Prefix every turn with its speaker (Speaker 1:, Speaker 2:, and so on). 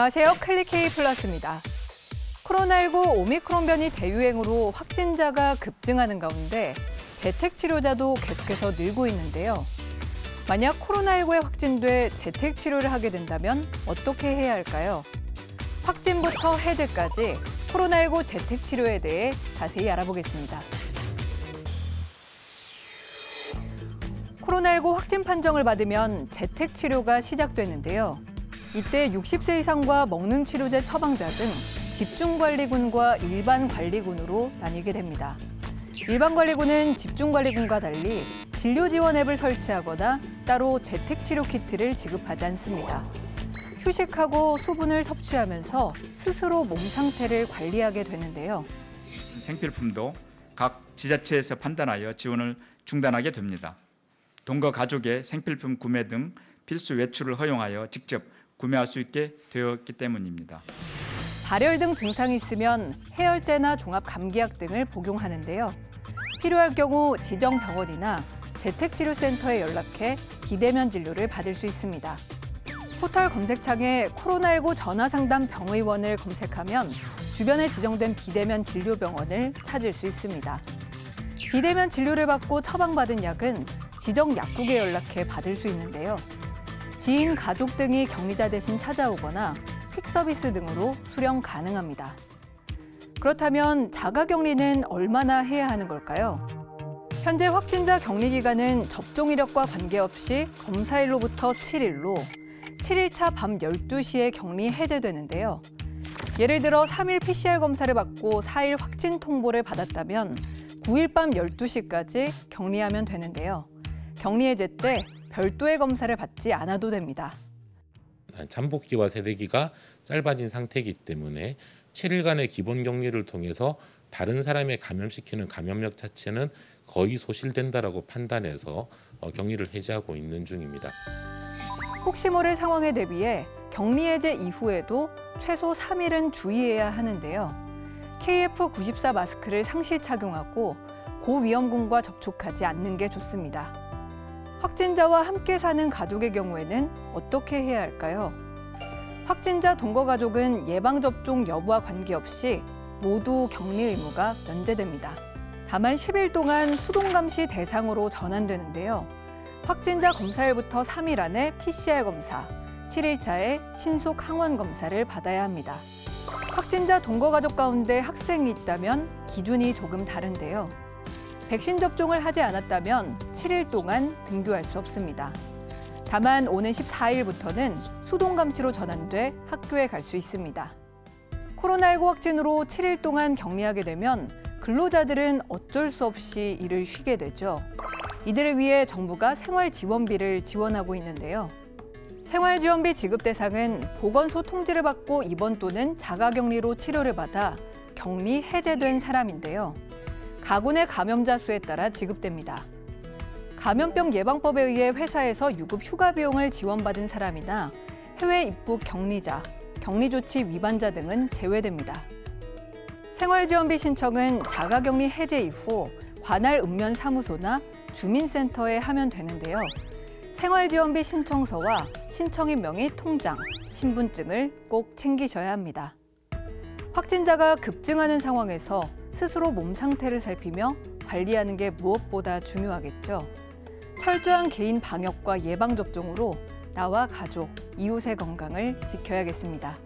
Speaker 1: 안녕하세요. 클릭K 플러스입니다. 코로나19 오미크론 변이 대유행으로 확진자가 급증하는 가운데 재택치료자도 계속해서 늘고 있는데요. 만약 코로나19에 확진돼 재택치료를 하게 된다면 어떻게 해야 할까요? 확진부터 해제까지 코로나19 재택치료에 대해 자세히 알아보겠습니다. 코로나19 확진 판정을 받으면 재택치료가 시작되는데요. 이때 60세 이상과 먹는치료제 처방자 등 집중관리군과 일반관리군으로 나뉘게 됩니다. 일반관리군은 집중관리군과 달리 진료지원 앱을 설치하거나 따로 재택치료 키트를 지급하지 않습니다. 휴식하고 수분을 섭취하면서 스스로 몸 상태를 관리하게 되는데요.
Speaker 2: 생필품도 각 지자체에서 판단하여 지원을 중단하게 됩니다. 동거 가족의 생필품 구매 등 필수 외출을 허용하여 직접 구매할 수 있게 되었기 때문입니다.
Speaker 1: 발열 등 증상이 있으면 해열제나 종합감기약 등을 복용하는데요. 필요할 경우 지정 병원이나 재택치료센터에 연락해 비대면 진료를 받을 수 있습니다. 포털 검색창에 코로나19 전화상담 병의원을 검색하면 주변에 지정된 비대면 진료병원을 찾을 수 있습니다. 비대면 진료를 받고 처방받은 약은 지정 약국에 연락해 받을 수 있는데요. 지인, 가족 등이 격리자 대신 찾아오거나 퀵 서비스 등으로 수령 가능합니다. 그렇다면 자가격리는 얼마나 해야 하는 걸까요? 현재 확진자 격리 기간은 접종 이력과 관계없이 검사일로부터 7일로 7일차 밤 12시에 격리 해제되는데요. 예를 들어 3일 PCR 검사를 받고 4일 확진 통보를 받았다면 9일 밤 12시까지 격리하면 되는데요. 격리 해제 때 별도의 검사를 받지 않아도 됩니다.
Speaker 3: 잠복기와 세대기가 짧아진 상태이기 때문에 7일간의 기본 격리를 통해서 다른 사람에 감염시키는 감염력 자체는 거의 소실된다라고 판단해서 격리를 해제하고 있는 중입니다.
Speaker 1: 혹시 모를 상황에 대비해 격리 해제 이후에도 최소 3일은 주의해야 하는데요. KF94 마스크를 상시 착용하고 고위험군과 접촉하지 않는 게 좋습니다. 확진자와 함께 사는 가족의 경우에는 어떻게 해야 할까요? 확진자 동거 가족은 예방접종 여부와 관계없이 모두 격리 의무가 면제됩니다. 다만 10일 동안 수동감시 대상으로 전환되는데요. 확진자 검사일부터 3일 안에 PCR 검사, 7일차에 신속 항원 검사를 받아야 합니다. 확진자 동거 가족 가운데 학생이 있다면 기준이 조금 다른데요. 백신 접종을 하지 않았다면 7일 동안 등교할 수 없습니다. 다만 오는 14일부터는 수동감시로 전환돼 학교에 갈 수 있습니다. 코로나19 확진으로 7일 동안 격리하게 되면 근로자들은 어쩔 수 없이 일을 쉬게 되죠. 이들을 위해 정부가 생활지원비를 지원하고 있는데요. 생활지원비 지급 대상은 보건소 통지를 받고 입원 또는 자가격리로 치료를 받아 격리 해제된 사람인데요. 가군의 감염자 수에 따라 지급됩니다. 감염병 예방법에 의해 회사에서 유급 휴가 비용을 지원받은 사람이나 해외 입국 격리자, 격리조치 위반자 등은 제외됩니다. 생활지원비 신청은 자가격리 해제 이후 관할 읍면사무소나 주민센터에 하면 되는데요. 생활지원비 신청서와 신청인 명의 통장, 신분증을 꼭 챙기셔야 합니다. 확진자가 급증하는 상황에서 스스로 몸 상태를 살피며 관리하는 게 무엇보다 중요하겠죠. 철저한 개인 방역과 예방접종으로 나와 가족, 이웃의 건강을 지켜야겠습니다.